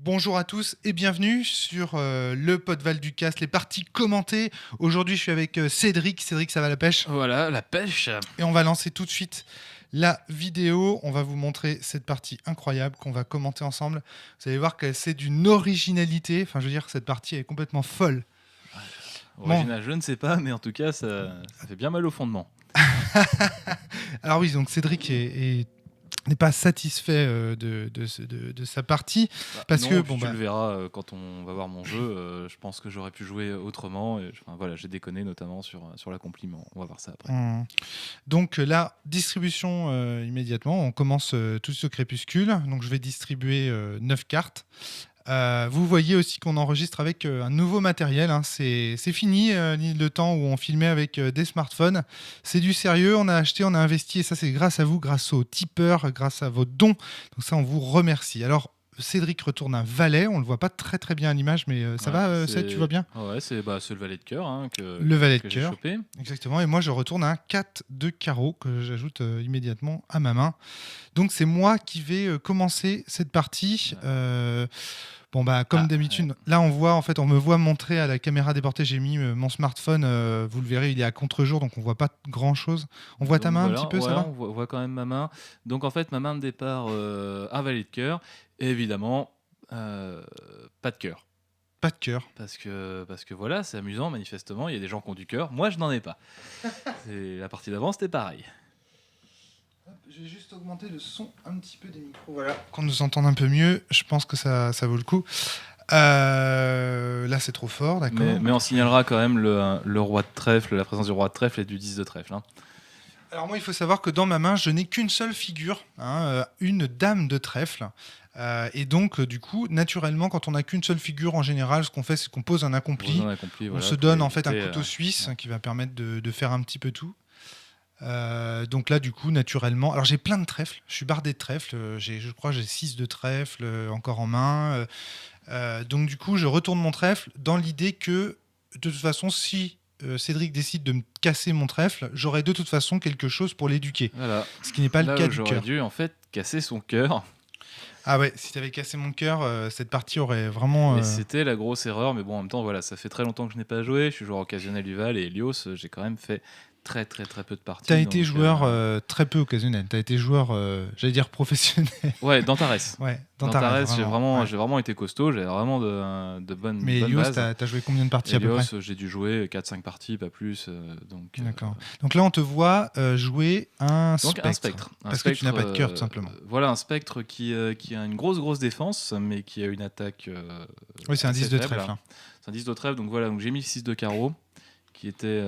Bonjour à tous et bienvenue sur le Podval du Cast, les parties commentées. Aujourd'hui, je suis avec Cédric. Cédric, ça va la pêche? Voilà, la pêche. Et on va lancer tout de suite la vidéo. On va vous montrer cette partie incroyable qu'on va commenter ensemble. Vous allez voir que c'est d'une originalité. Enfin, je veux dire, cette partie est complètement folle. Original, je ne sais pas, mais en tout cas, ça fait bien mal au fondement. Alors oui, donc Cédric n'est pas satisfait de sa partie parce non, que tu le verras quand on va voir mon jeu. Je pense que j'aurais pu jouer autrement. Voilà, j'ai déconné notamment sur l'accompli, mais on va voir ça après. Donc la distribution immédiatement. On commence tout ce crépuscule. Donc je vais distribuer 9 cartes. Vous voyez aussi qu'on enregistre avec un nouveau matériel, hein. C'est fini le temps où on filmait avec des smartphones. C'est du sérieux, on a acheté, on a investi et ça c'est grâce à vous, grâce aux tipeurs, grâce à vos dons. Donc ça on vous remercie. Alors Cédric retourne un valet, on le voit pas très très bien à l'image mais ça va Cédric, tu vois bien? Ouais, c'est le valet de cœur le valet de j'ai cœur. chopé. Exactement, et moi je retourne un 4 de carreau que j'ajoute immédiatement à ma main. Donc c'est moi qui vais commencer cette partie. Comme d'habitude, là on me voit montrer à la caméra déportée, j'ai mis mon smartphone, vous le verrez, il est à contre-jour, donc on voit pas grand chose. On voit ta main voilà, un petit peu, ouais, ça va? on voit quand même ma main. Donc en fait, ma main de départ, un valet de cœur, et évidemment, pas de cœur. Pas de cœur. Parce que voilà, c'est amusant, manifestement, il y a des gens qui ont du cœur. Moi, je n'en ai pas. La partie d'avant, c'était pareil. Je vais juste augmenter le son un petit peu des micros, voilà, qu'on nous entende un peu mieux. Je pense que ça vaut le coup. Là, c'est trop fort, d'accord. Mais on signalera quand même le roi de trèfle, la présence du roi de trèfle et du 10 de trèfle. Hein. Alors moi, il faut savoir que dans ma main, je n'ai qu'une seule figure, une dame de trèfle. Et donc, du coup, naturellement, quand on n'a qu'une seule figure, en général, ce qu'on fait, c'est qu'on pose un accompli. On se donne en fait un couteau suisse qui va permettre de faire un petit peu tout. Donc là, du coup, naturellement... Alors, j'ai plein de trèfles. Je suis bardé de trèfles. Je crois que j'ai 6 de trèfles encore en main. Donc, du coup, je retourne mon trèfle dans l'idée que, de toute façon, si Cédric décide de me casser mon trèfle, j'aurai de toute façon quelque chose pour l'éduquer. Voilà. Ce qui n'est pas le cas du cœur. J'aurais dû, en fait, casser son cœur. Ah ouais, si t'avais cassé mon cœur, cette partie aurait vraiment... Et c'était la grosse erreur. Mais bon, en même temps, voilà, ça fait très longtemps que je n'ai pas joué. Je suis joueur occasionnel du Val et Helios, j'ai quand même fait très très très peu de parties. T'as été joueur très peu occasionnel. T'as été joueur, j'allais dire professionnel. Ouais, d'Antares. Ouais, d'Antares, j'ai vraiment été costaud. J'avais vraiment de bonnes bases. Mais Helios, t'as joué combien de parties à peu près? J'ai dû jouer 4-5 parties, pas plus. D'accord. Donc là, on te voit jouer un spectre. Un spectre. Parce que tu n'as pas de cœur, tout simplement. Voilà, un spectre qui a une grosse défense, mais qui a une attaque. Oui, c'est un 10 de trèfle. Hein. C'est un 10 de trèfle, donc voilà, donc j'ai mis le 6 de carreau, qui était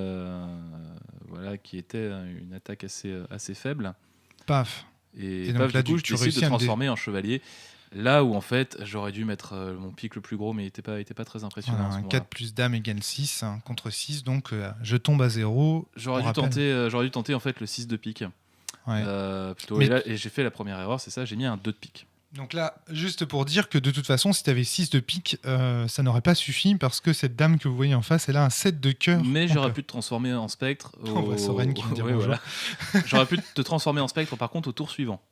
une attaque assez faible. Paf. Et paf, du coup, je décide de transformer en chevalier. Là où en fait j'aurais dû mettre mon pic le plus gros, mais il était pas très impressionnant. Voilà, un 4 plus dame égale 6 contre 6, donc je tombe à 0. J'aurais dû tenter en fait le 6 de pique. Ouais. Plutôt. Et j'ai fait la première erreur, c'est ça, j'ai mis un 2 de pique. Donc là, juste pour dire que de toute façon, si tu avais 6 de pique, ça n'aurait pas suffi parce que cette dame que vous voyez en face, elle a un 7 de cœur. Mais j'aurais pu te transformer en spectre. Soren qui me dit bonjour. Voilà. J'aurais pu te transformer en spectre par contre au tour suivant.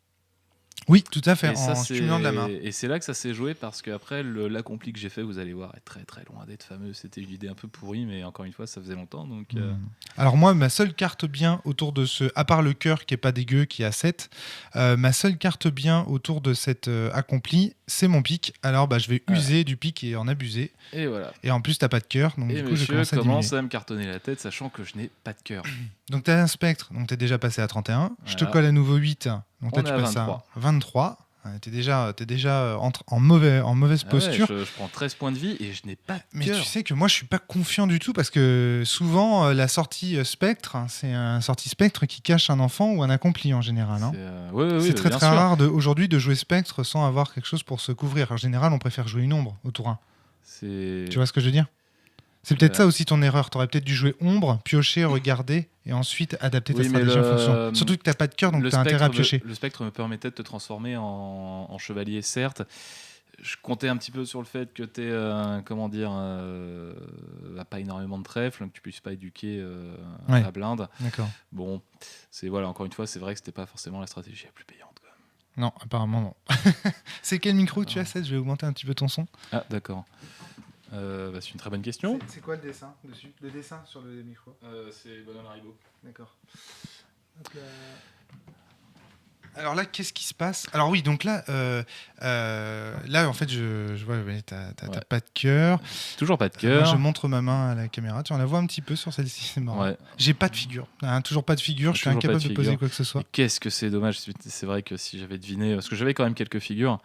Oui, tout à fait, en cumulant de la main. Et c'est là que ça s'est joué parce qu'après, l'accompli que j'ai fait, vous allez voir, est très très loin d'être fameux. C'était une idée un peu pourrie, mais encore une fois, ça faisait longtemps. Donc, Alors moi, ma seule carte bien autour de ce... À part le cœur qui est pas dégueu, qui a 7, ma seule carte bien autour de cet accompli, c'est mon pic. Alors je vais user du pic et en abuser. Et voilà. Et en plus, t'as pas de cœur. Donc du coup, je commence à me cartonner la tête, sachant que je n'ai pas de cœur. Donc t'as un spectre, donc t'es déjà passé à 31. Voilà. Je te colle à nouveau 8. Donc là, tu passes à 23. T'es déjà en mauvaise posture. Ouais, je prends 13 points de vie et je n'ai pas de Mais cœur. tu sais que moi je suis pas confiant du tout parce que souvent la sortie spectre, c'est un sortie spectre qui cache un enfant ou un accompli en général. Hein. C'est très très rare aujourd'hui de jouer spectre sans avoir quelque chose pour se couvrir. En général, on préfère jouer une ombre au tour 1. Tu vois ce que je veux dire? C'est peut-être ça aussi ton erreur. Tu aurais peut-être dû jouer ombre, piocher, regarder et ensuite adapter ta stratégie en fonction. Surtout que tu n'as pas de cœur, donc tu as intérêt à piocher. Le spectre me permettait de te transformer en chevalier, certes, je comptais un petit peu sur le fait que tu pas énormément de trèfle, que tu puisses pas éduquer la blinde. D'accord. Bon, encore une fois, c'est vrai que c'était pas forcément la stratégie la plus payante, quoi. Non, apparemment non. C'est quel micro que tu as, Seth ? Je vais augmenter un petit peu ton son. Ah, d'accord. C'est une très bonne question. C'est quoi le dessin dessus ? Le dessin sur le micro ? C'est Bonhomme Haribo. D'accord. Alors là, qu'est-ce qui se passe ? Alors oui, donc là, en fait, je vois, t'as pas de cœur. Toujours pas de cœur. Moi, je montre ma main à la caméra. Tu en la vois un petit peu sur celle-ci, c'est marrant. Ouais. J'ai pas de figure. Toujours pas de figure. Je suis incapable de poser quoi que ce soit. Et qu'est-ce que c'est dommage. C'est vrai que si j'avais deviné, parce que j'avais quand même quelques figures,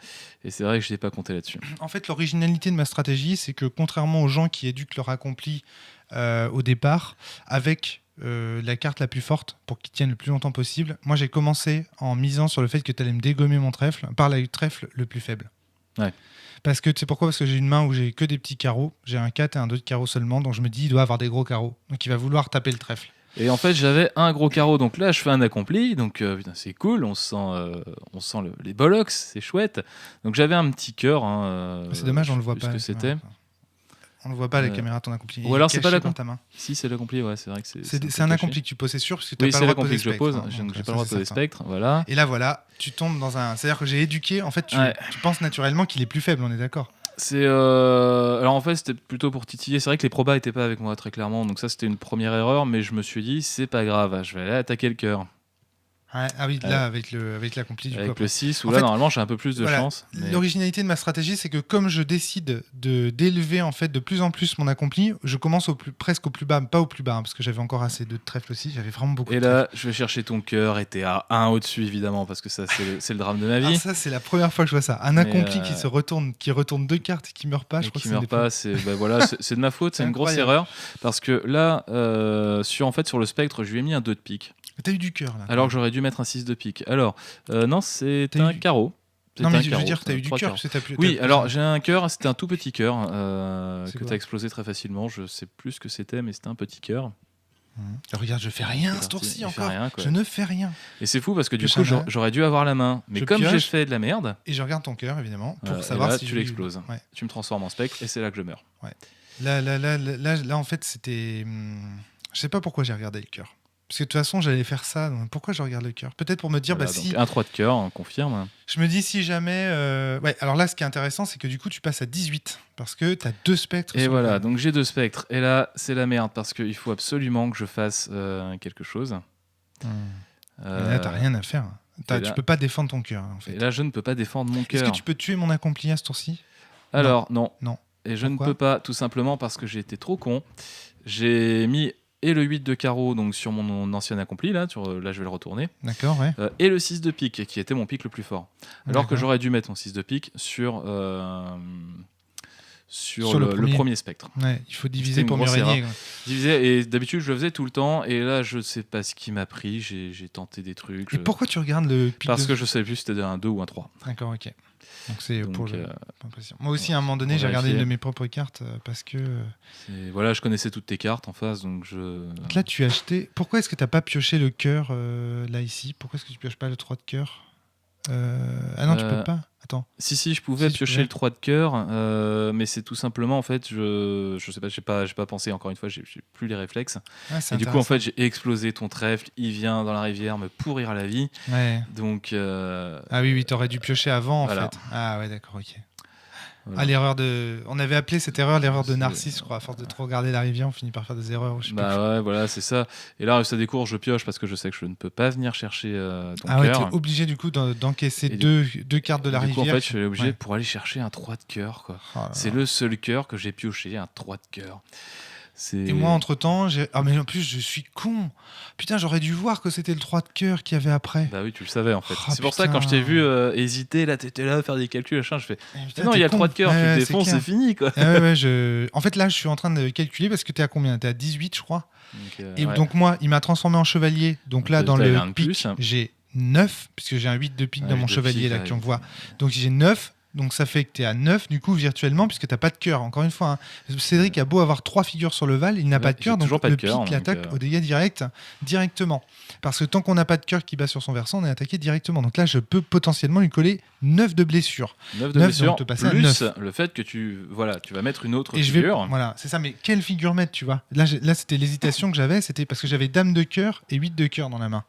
et c'est vrai que je n'ai pas compté là-dessus. En fait, l'originalité de ma stratégie, c'est que contrairement aux gens qui éduquent leur accompli au départ, avec la carte la plus forte pour qu'il tienne le plus longtemps possible. Moi, j'ai commencé en misant sur le fait que tu allais me dégommer mon trèfle par le trèfle le plus faible. Ouais. Parce que tu sais pourquoi ? Parce que j'ai une main où j'ai que des petits carreaux. J'ai un 4 et un 2 de carreaux seulement. Donc je me dis, il doit avoir des gros carreaux. Donc il va vouloir taper le trèfle. Et en fait, j'avais un gros carreau. Donc là, je fais un accompli. Donc putain, c'est cool. On sent les bollocks. C'est chouette. Donc j'avais un petit cœur. C'est dommage, on le voit pas. Ce que c'était. On ne voit pas la caméra, ton accompli. Ou alors c'est pas ta main. Si, c'est l'accompli, ouais, c'est vrai que c'est un accompli que tu poses, c'est sûr, parce que tu n'as oui, pas le droit de poser spectre. Oui, c'est l'accompli que je pose, j'ai pas le droit de poser spectre, voilà. Et là, voilà, tu tombes dans un... C'est-à-dire que j'ai éduqué, en fait, tu penses naturellement qu'il est plus faible, on est d'accord ? Alors en fait, c'était plutôt pour titiller. C'est vrai que les probas n'étaient pas avec moi, très clairement, donc ça, c'était une première erreur, mais je me suis dit, c'est pas grave, je vais aller attaquer le cœur. Ah oui, là, avec l'accompli du coup. Avec le 6, où là, normalement, j'ai un peu plus de chance. Mais... L'originalité de ma stratégie, c'est que comme je décide d'élever en fait de plus en plus mon accompli, je commence presque au plus bas, pas au plus bas, hein, parce que j'avais encore assez de trèfle aussi, j'avais vraiment beaucoup de trèfle. Et là, je vais chercher ton cœur, et t'es à 1 au-dessus, évidemment, parce que ça, c'est le drame de ma vie. Alors ça, c'est la première fois que je vois ça. Un accompli qui retourne 2 cartes et qui meurt pas, je crois que meurt pas, c'est de ma faute, c'est une grosse erreur. Parce que là, sur le spectre, je lui ai mis un 2 de pique. T'as eu du cœur là. Alors que j'aurais dû mettre un 6 de pique. Alors, non, c'est un carreau. Non, mais je veux dire que t'as eu du cœur. Oui, alors j'ai un cœur, c'était un tout petit cœur que t'as explosé très facilement. Je sais plus ce que c'était, mais c'était un petit cœur. Regarde, je fais rien ce tour-ci encore. Je ne fais rien. Et c'est fou parce que du coup, j'aurais dû avoir la main. Mais comme j'ai fait de la merde. Et je regarde ton cœur, évidemment, pour savoir si tu l'exploses. Ouais. Tu me transformes en spectre et c'est là que je meurs. Ouais. Là, en fait, c'était. Je sais pas pourquoi j'ai regardé le cœur. Parce que de toute façon, j'allais faire ça. Donc pourquoi je regarde le cœur ? Peut-être pour me dire, si... Un 3 de cœur, on confirme. Je me dis si jamais... alors là, ce qui est intéressant, c'est que du coup, tu passes à 18. Parce que tu as 2 spectres. Et voilà, donc j'ai 2 spectres. Et là, c'est la merde. Parce qu'il faut absolument que je fasse quelque chose. Mais là, t'as rien à faire. Tu peux pas défendre ton cœur, en fait. Et là, je ne peux pas défendre mon cœur. Est-ce que tu peux tuer mon accompli à ce tour-ci ? Alors, non. Et je Pourquoi ? ne peux pas, tout simplement parce que j'ai été trop con. J'ai mis... et le 8 de carreau donc sur mon ancien accompli, là je vais le retourner. D'accord, ouais. Et le 6 de pique, qui était mon pique le plus fort. Alors que j'aurais dû mettre mon 6 de pique sur le premier spectre. Ouais, il faut diviser pour mieux régner. Diviser, et d'habitude je le faisais tout le temps, et là je sais pas ce qui m'a pris, j'ai tenté des trucs. Et pourquoi tu regardes le pique ? Parce que je savais plus si c'était un 2 ou un 3. D'accord, ok. Donc c'est pour l'impression. Moi aussi, à un moment donné, j'ai regardé une de mes propres cartes parce que... Voilà, je connaissais toutes tes cartes en face, donc Donc là, tu as acheté... Pourquoi est-ce que tu n'as pas pioché le cœur, là, ici ? Pourquoi est-ce que tu pioches pas le 3 de cœur ? Ah non, tu peux pas. Attends. Si, je pouvais piocher le 3 de cœur, mais c'est tout simplement, en fait, je sais pas, j'ai pas pensé, encore une fois, j'ai plus les réflexes. Et du coup, en fait, j'ai explosé ton trèfle, il vient dans la rivière me pourrir la vie. Ouais. Donc... Ah oui, t'aurais dû piocher avant, en fait. Ah ouais, d'accord, ok. Voilà. L'erreur de... On avait appelé cette erreur l'erreur de Narcisse, je crois. À force de trop regarder la rivière, on finit par faire des erreurs. Ouais, voilà, c'est ça. Et là, ça des cours, je pioche parce que je sais que je ne peux pas venir chercher ton cœur. Ah ouais, t'es obligé du coup d'encaisser deux cartes de la rivière. Du coup, en fait, je suis obligé pour aller chercher un 3 de cœur, quoi. C'est le seul cœur que j'ai pioché, un 3 de cœur. Et moi, entre-temps, mais en plus, je suis con. Putain, j'aurais dû voir que c'était le 3 de cœur qu'il y avait après. Bah oui, tu le savais, en fait. C'est pour ça, quand je t'ai vu hésiter, là, t'étais là à faire des calculs, machin, je fais... non, il y a le 3 de cœur, tu le défonces, c'est fini, quoi. En fait, là, je suis en train de calculer parce que t'es à combien ? T'es à 18, je crois. Donc moi, il m'a transformé en chevalier. Donc là, dans le pic, j'ai 9, puisque j'ai un 8 de pique dans mon chevalier, là, qu'on voit. Donc j'ai 9. donc ça fait que tu es à 9 du coup virtuellement, puisque tu n'as pas de cœur. Encore une fois, Cédric a beau avoir 3 figures sur le Val, il n'a pas de cœur, donc le pic l'attaque au dégât directement. Parce que tant qu'on n'a pas de cœur qui bat sur son versant, on est attaqué directement. Donc là, je peux potentiellement lui coller 9 de blessure. 9 de blessure, plus le fait que tu vas mettre une autre figure. Voilà, c'est ça, mais quelle figure mettre, tu vois. Là, c'était l'hésitation que j'avais, c'était parce que j'avais dame de cœur et 8 de cœur dans la main.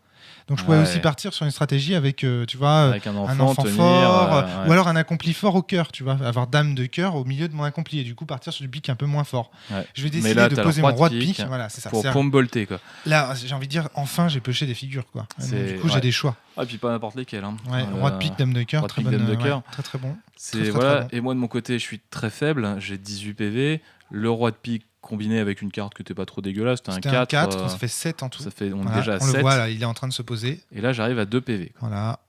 Donc je pouvais aussi partir sur une stratégie avec, tu vois, avec un enfant fort, ou alors un accompli fort au cœur, tu vois, avoir dame de cœur au milieu de mon accompli et du coup partir sur du pic un peu moins fort. Ouais. Je vais décider de poser mon roi de pique, voilà, c'est ça. Pour me bolter, quoi. Là, j'ai envie de dire, enfin, j'ai pioché des figures, quoi. Donc, du coup, j'ai des choix. Et puis pas n'importe lesquels. Hein. Ouais, roi de pique, dame de cœur, très bonne, très très bon. C'est voilà. Et moi de mon côté, je suis très faible. J'ai 18 PV. Le roi de pique combiné avec une carte que t'es pas trop dégueulasse, c'était un 4, ça fait 7 en tout. Ça fait déjà à 7. On le voit là, il est en train de se poser. Et là j'arrive à 2 PV. Voilà,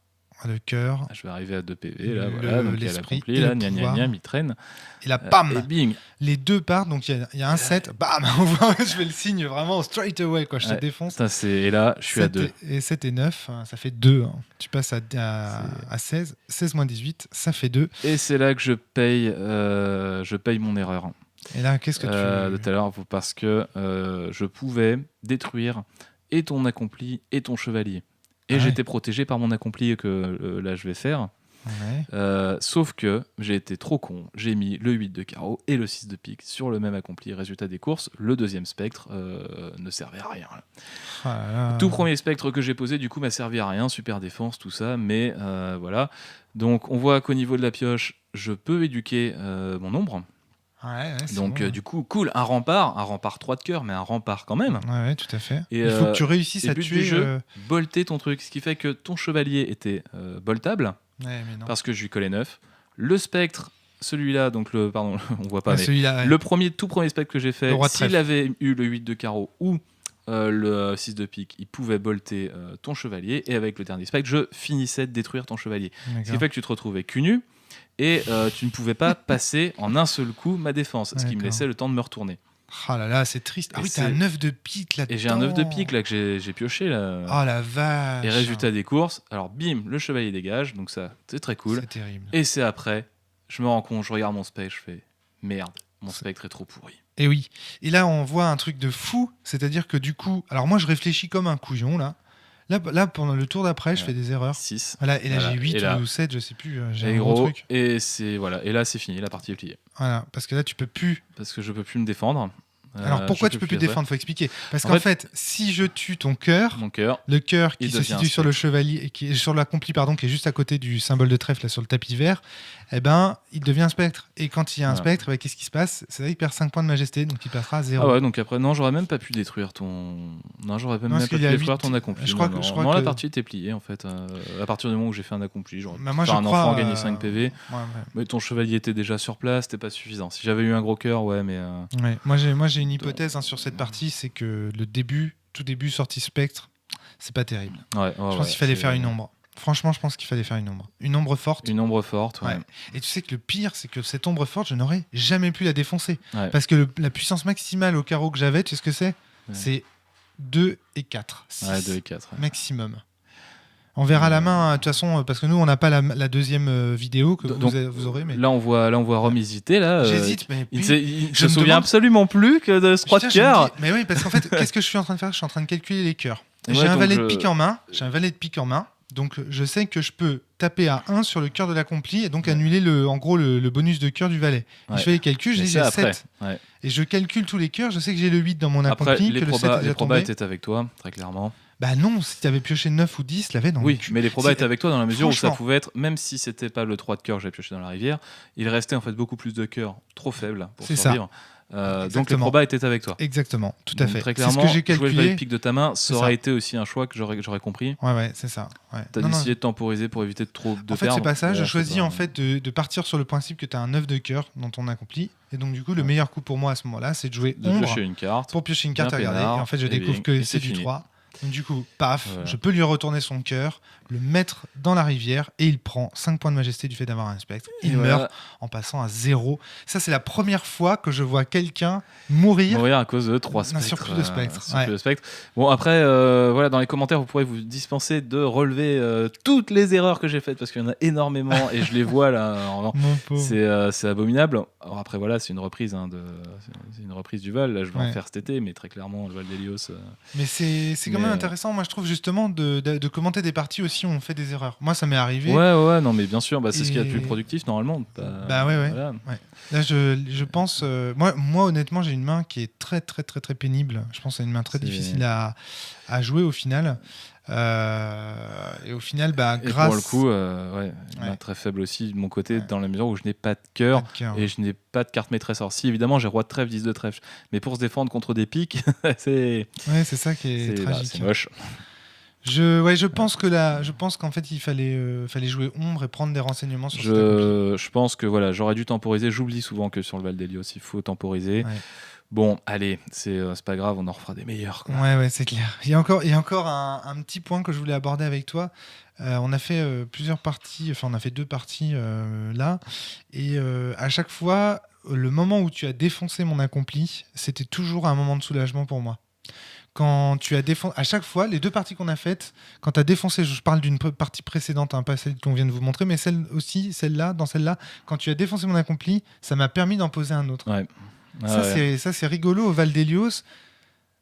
le cœur. Je vais arriver à 2 PV là, voilà, donc il y a l'accompli là, il traîne. Et là, bam, et bing. Les deux partent, donc il y a un 7, bam, on voit, je fais le signe vraiment straight away, quoi, je te défonce. Et là, je suis à 2. Et 7 et 9, ça fait 2. Hein. Tu passes à 16, 16 moins 18, ça fait 2. Et c'est là que je paye mon erreur. Et là, qu'est-ce que de tout à l'heure, parce que je pouvais détruire et ton accompli et ton chevalier. Et j'étais protégé par mon accompli que là je vais faire. Ouais. Sauf que j'ai été trop con, j'ai mis le 8 de carreau et le 6 de pique sur le même accompli. Résultat des courses, le deuxième spectre ne servait à rien. Tout premier spectre que j'ai posé du coup m'a servi à rien, super défense, tout ça, mais voilà. Donc on voit qu'au niveau de la pioche, je peux éduquer mon ombre. Donc du coup, cool, un rempart 3 de cœur, mais un rempart quand même. Ouais, tout à fait. Et il faut que tu réussisses à tuer... jeu, bolter ton truc, ce qui fait que ton chevalier était boltable. Ouais, mais non. Parce que je lui collais 9. Le spectre, celui-là, donc on voit pas, mais celui-là, le tout premier spectre que j'ai fait, s'il avait eu le 8 de carreau ou le 6 de pique, il pouvait bolter ton chevalier, et avec le dernier spectre, je finissais de détruire ton chevalier. D'accord. Ce qui fait que tu te retrouvais cul nu, et tu ne pouvais pas passer en un seul coup ma défense, ce qui me laissait le temps de me retourner. Ah là là, c'est triste. Ah oui, t'as un 9 de pique là-dedans. Et j'ai un 9 de pique là que j'ai pioché là. Oh la vache. Et résultat des courses, alors bim, le chevalier dégage, donc ça, c'est très cool. C'est terrible. Et c'est après, je me rends compte, je regarde mon spectre, je fais merde, mon spectre est trop pourri. Et oui. Et là, on voit un truc de fou, c'est-à-dire que du coup, alors moi je réfléchis comme un couillon là. Là, pendant le tour d'après, je fais des erreurs. 6. Voilà, et là, j'ai 8 ou 7, je sais plus. J'ai un gros truc. Et là, c'est fini, la partie est pliée. Voilà, parce que là, tu peux plus. Parce que je peux plus me défendre. Alors pourquoi tu peux plus défendre? Faut expliquer. Parce qu'en fait, si je tue ton cœur, le cœur qui se situe sur le chevalier, qui est sur l'accompli, pardon, qui est juste à côté du symbole de trèfle là, sur le tapis vert, eh ben, il devient un spectre. Et quand il y a un spectre, ben, qu'est-ce qui se passe? C'est là qu'il perd 5 points de majesté, donc il passera à 0. Ah ouais, donc après, non, j'aurais même pas pu détruire ton. Non, j'aurais même pas pu détruire ton accompli. Je crois que la partie était pliée en fait. À partir du moment où j'ai fait un accompli, j'aurais pu faire un enfant, gagner 5 PV. Mais ton chevalier était déjà sur place, c'était pas suffisant. Si j'avais eu un gros cœur, ouais, mais. Moi, j'ai une hypothèse sur cette partie, c'est que tout début sortie spectre, c'est pas terrible. Je pense qu'il fallait faire une ombre. Franchement, je pense qu'il fallait faire une ombre. Une ombre forte. Une ombre forte, ouais. Et tu sais que le pire, c'est que cette ombre forte, je n'aurais jamais pu la défoncer. Parce que la puissance maximale au carreau que j'avais, tu sais ce que c'est? C'est 2 et 4. 6 2 et 4. Maximum. On verra la main, de toute façon, parce que nous, on n'a pas la deuxième vidéo que vous aurez. Mais... Là, on voit Rome hésiter. Là, j'hésite, mais il se souvient absolument plus que de ce 3 de cœur. Mais oui, parce qu'en fait, qu'est-ce que je suis en train de faire? Je suis en train de calculer les cœurs. J'ai un valet de pique en main. Donc, je sais que je peux taper à 1 sur le cœur de l'accompli et donc annuler en gros le bonus de cœur du valet. Je fais les calculs, je dis j'ai 7. Et je calcule tous les cœurs, je sais que j'ai le 8 dans mon accompli. Les probas étaient avec toi, très clairement. Bah non, si tu avais pioché 9 ou 10, l'avait dans le cul. Mais les probas étaient avec toi dans la mesure où ça pouvait être, même si c'était pas le 3 de cœur que j'avais pioché dans la rivière, il restait en fait beaucoup plus de cœurs trop faibles pour survivre. Donc les probas étaient avec toi. Exactement, tout à fait. Très clairement, c'est ce que j'ai calculé. Jouer le pic de ta main, ça aurait été aussi un choix que j'aurais compris. Ouais, c'est ça. T'as décidé de temporiser pour éviter de perdre. En fait, c'est pas ça. Je choisis en fait de partir sur le principe que tu as un 9 de cœur dans ton accompli. Et donc, du coup, le meilleur coup pour moi à ce moment-là, c'est de jouer ombre une carte. Pour piocher une carte et regarder. Et en fait, je découvre que c'est du 3. Donc, du coup, paf, je peux lui retourner son cœur, le mettre dans la rivière et il prend 5 points de majesté du fait d'avoir un spectre. Il meurt en passant à 0. Ça, c'est la première fois que je vois quelqu'un mourir à cause de 3 spectres. Un surplus de spectres. Bon, après, dans les commentaires, vous pourrez vous dispenser de relever toutes les erreurs que j'ai faites parce qu'il y en a énormément et je les vois là. C'est abominable. Alors après, c'est une reprise, c'est une reprise du Val. Là, je vais en faire cet été, mais très clairement, le Val d'Hélios. Mais c'est quand même intéressant, moi je trouve justement de commenter des parties aussi où on fait des erreurs. Moi ça m'est arrivé. Ouais, non mais bien sûr, c'est ce qu'il y a de plus productif normalement. Ouais. Là je pense, moi honnêtement j'ai une main qui est très très très très pénible. Je pense que c'est une main très difficile à jouer au final. Et au final, grâce. Pour le coup, une main très faible aussi de mon côté, dans la mesure où je n'ai pas de cœur et je n'ai pas de carte maîtresse. Alors, si évidemment j'ai roi de trèfle, 10 de trèfle, mais pour se défendre contre des piques, c'est. Ouais, c'est ça qui est tragique. C'est moche. Je pense qu'en fait il fallait jouer ombre et prendre des renseignements sur je pense que j'aurais dû temporiser. J'oublie souvent que sur le Val d'Hélios, il faut temporiser. Ouais. Bon, allez, c'est pas grave, on en refera des meilleurs. Quoi. Ouais, c'est clair. Il y a encore un petit point que je voulais aborder avec toi. On a fait plusieurs parties, on a fait 2 parties là, et à chaque fois, le moment où tu as défoncé mon accompli, c'était toujours un moment de soulagement pour moi. Quand tu as défoncé, à chaque fois, les 2 parties qu'on a faites, quand tu as défoncé, je parle d'une partie précédente, pas celle qu'on vient de vous montrer, mais celle-là, quand tu as défoncé mon accompli, ça m'a permis d'en poser un autre. Ouais. Ça, c'est rigolo au Val d'Hélios.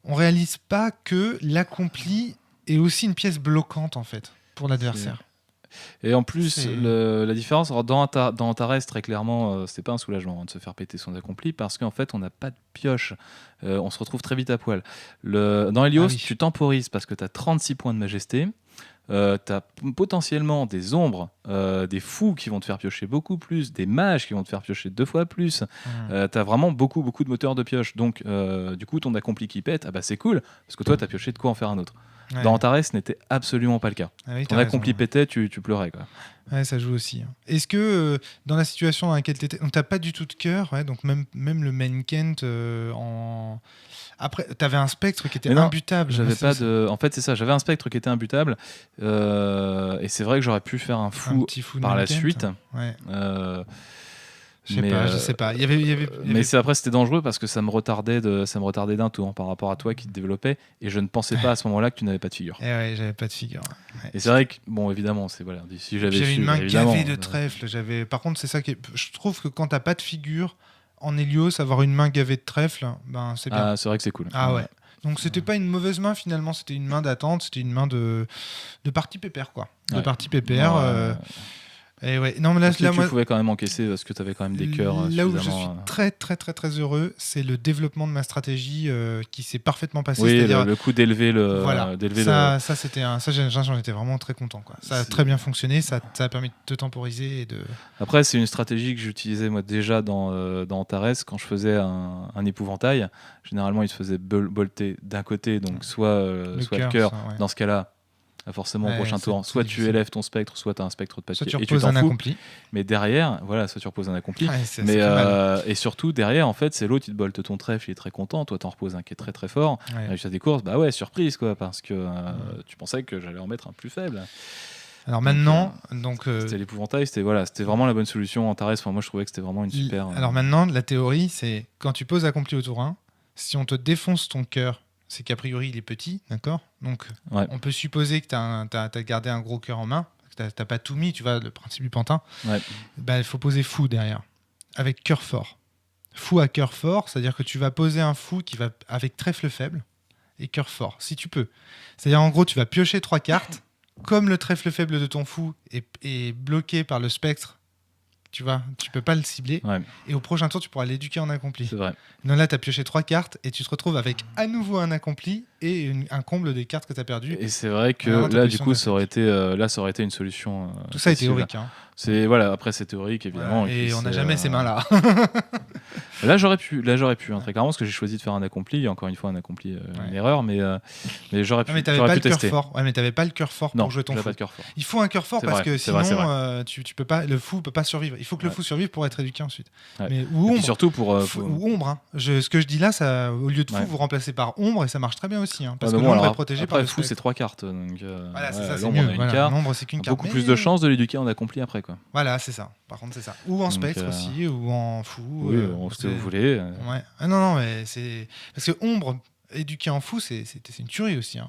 On réalise pas que l'accompli est aussi une pièce bloquante en fait pour l'adversaire. Et en plus, la différence dans Antares, très clairement, c'est pas un soulagement de se faire péter son accompli parce qu'en fait, on n'a pas de pioche. On se retrouve très vite à poil. Dans Hélios, tu temporises parce que tu as 36 points de majesté. T'as potentiellement des ombres, des fous qui vont te faire piocher beaucoup plus, des mages qui vont te faire piocher 2 fois plus. T'as vraiment beaucoup de moteurs de pioche. Donc, du coup, ton accompli qui pète, c'est cool, parce que toi, t'as pioché de quoi en faire un autre. Ouais. Dans Antares, ce n'était absolument pas le cas. Ton accompli pétait, tu pleurais. Quoi. Ouais, ça joue aussi. Est-ce que dans la situation dans laquelle t'étais, donc t'as pas du tout de cœur, donc même le main Kent en... Après, t'avais un spectre qui était imbutable. En fait, c'est ça. J'avais un spectre qui était imbutable. Et c'est vrai que j'aurais pu faire un fou par la suite. Ouais. Je sais pas. Il y avait... Mais après, c'était dangereux parce que ça me retardait d'un tour par rapport à toi qui te développais. Et je ne pensais pas à ce moment-là que tu n'avais pas de figure. Et ouais, j'avais pas de figure. Ouais. Et c'est vrai que, évidemment, si j'avais une main gavée de trèfle. Par contre, c'est ça qui je trouve que quand t'as pas de figure, en Hélios, avoir une main gavée de trèfle, c'est bien. C'est vrai que c'est cool. Ah ouais. Donc c'était pas une mauvaise main finalement, c'était une main d'attente, c'était une main de partie pépère quoi. De partie pépère. Et ouais. Non, mais là, tu pouvais quand même encaisser parce que tu avais quand même des cœurs. Là où je suis très très très très heureux, c'est le développement de ma stratégie qui s'est parfaitement passé. Oui, le coup d'élever le. Voilà. Ça j'en étais vraiment très content. Quoi. Ça a très bien fonctionné, ça a permis de te temporiser et de. Après, c'est une stratégie que j'utilisais moi déjà dans Antares quand je faisais un épouvantail. Généralement, il se faisait bolter d'un côté, donc soit le cœur. Dans ce cas-là. Forcément au prochain tour, soit tu élèves ton spectre, soit tu as un spectre de papier et tu t'en fous. Mais derrière, soit tu reposes un accompli. Et surtout derrière, en fait, c'est l'autre, il te bolte ton trèfle, il est très content, toi t'en reposes un qui est très très fort. Résultat des courses, surprise quoi, parce que tu pensais que j'allais en mettre un plus faible. Alors maintenant, c'était l'épouvantail, c'était vraiment la bonne solution. Antares, moi je trouvais que c'était vraiment une super. Alors maintenant, la théorie, c'est quand tu poses accompli au tour 1, si on te défonce ton cœur, c'est qu'a priori il est petit, d'accord ? Donc on peut supposer que tu as gardé un gros cœur en main, que tu n'as pas tout mis, tu vois, le principe du pantin. Il faut poser fou derrière, avec cœur fort. Fou à cœur fort, c'est-à-dire que tu vas poser un fou qui va avec trèfle faible et cœur fort, si tu peux. C'est-à-dire en gros, tu vas piocher 3 cartes, comme le trèfle faible de ton fou est bloqué par le spectre. Tu vois, tu peux pas le cibler. Et au prochain tour, tu pourras l'éduquer en accompli. C'est vrai. Donc là, tu as pioché 3 cartes et tu te retrouves avec à nouveau un accompli et un comble des cartes que tu as perdues. Et c'est vrai que là, du coup, ça aurait été une solution. Tout ça est théorique. Hein. Après, c'est théorique, évidemment. Et on n'a jamais ces mains-là. Là, j'aurais pu, très clairement, parce que j'ai choisi de faire un accompli. Encore une fois, un accompli, une erreur, mais j'aurais pu, t'avais pas le cœur fort. Ouais, mais t'avais pas le cœur fort pour jouer ton fou. Pas de cœur fort. Il faut un cœur fort parce que sinon, tu peux pas. Le fou peut pas survivre. Il faut que le fou survive pour être éduqué ensuite. Mais ou ombre. Surtout pour ou ombre. Ce que je dis là, ça, au lieu de fou, vous remplacez par ombre et ça marche très bien aussi. aussi, hein, parce que l'ombre est protégée par le fou, c'est 3 cartes. Donc, voilà, c'est ça, c'est mieux. L'ombre, c'est qu'une carte. Beaucoup plus de chances de l'éduquer en accompli après, quoi. Voilà, c'est ça. Par contre, c'est ça. Ou en spectre aussi, ou en fou. Oui, ce que vous voulez. Ouais. Non, mais c'est parce que ombre éduqué en fou, c'est une tuerie aussi. Hein.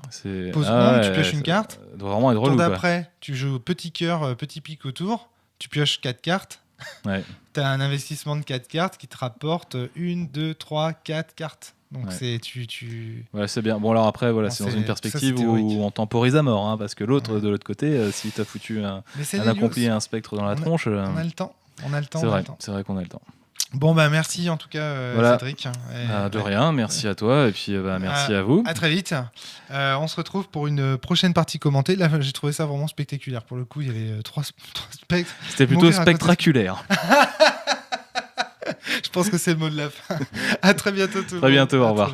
Pose ombre, tu pioches une carte. Ça doit vraiment être relou. Tour d'après, tu joues petit cœur, petit pic autour. Tu pioches 4 cartes. Ouais. Tu as un investissement de 4 cartes qui te rapporte 1, 2, 3, 4 cartes. Donc c'est Ouais, c'est bien. Bon, alors après, voilà, c'est dans une perspective où on temporise à mort, hein, parce que l'autre, de l'autre côté, si tu as foutu un accompli et un spectre dans la tronche. On a le temps. C'est vrai qu'on a le temps. Bon, merci en tout cas, Cédric. De rien, merci à toi et puis merci à vous. À très vite. On se retrouve pour une prochaine partie commentée. Là, j'ai trouvé ça vraiment spectaculaire. Pour le coup, il y avait 3 spectres. C'était plutôt spectaculaire. Je pense que c'est le mot de la fin. À très bientôt tout le monde. Très bientôt, au revoir.